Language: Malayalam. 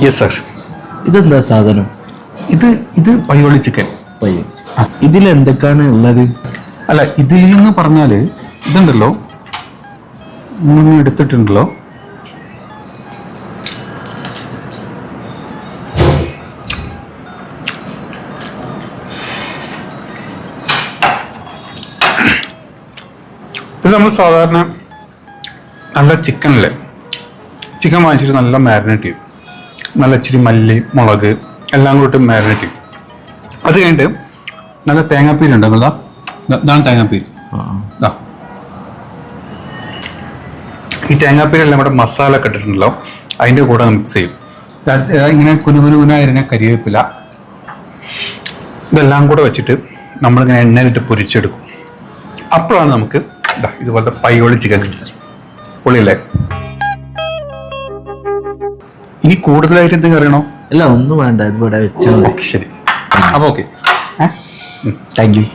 Yes sir. ഇതെന്താ സാധനം? ഇത് പയ്യോളി ചിക്കൻ. ഇതിലെന്തൊക്കെയാണ് ഉള്ളത്? അല്ല, ഇതിൽ എന്ന് പറഞ്ഞാൽ ഇതുണ്ടല്ലോ, ഇങ്ങനെ എടുത്തിട്ടുണ്ടല്ലോ, ഇത് നമ്മൾ സാധാരണ നല്ല ചിക്കനല്ലേ, ചിക്കൻ വാങ്ങിച്ചിട്ട് നല്ല മാരിനേറ്റ് ചെയ്യും. നല്ല ഇച്ചിരി മല്ലി, മുളക് എല്ലാം കൂടി മാരിനേറ്റ് ചെയ്യും. അത് കഴിഞ്ഞിട്ട് നല്ല തേങ്ങാപ്പീര് ഉണ്ട്. ഇതാണ് തേങ്ങാപ്പീര്. ഈ തേങ്ങാപ്പീരെല്ലാം കൂടെ മസാല ഒക്കെ ഇട്ടിട്ടുണ്ടല്ലോ, അതിൻ്റെ കൂടെ മിക്സ് ചെയ്യും. ഇങ്ങനെ കുനുകുനായിരുന്ന കരിവേപ്പില ഇതെല്ലാം കൂടെ വെച്ചിട്ട് നമ്മളിങ്ങനെ എണ്ണയിലിട്ട് പൊരിച്ചെടുക്കും. അപ്പോഴാണ് നമുക്ക് ഇതുപോലത്തെ പയ്യോളി ചിക്കൻ കിട്ടുന്നത്. പൊളിയല്ലേ? ഇനി കൂടുതലായിട്ട് എന്തെങ്കിലും അറിയണോ? അല്ല, ഒന്നും വേണ്ട, ഇത് ഇവിടെ വെച്ചാൽ ശരി. അപ്പോൾ ഓക്കെ, താങ്ക് യു.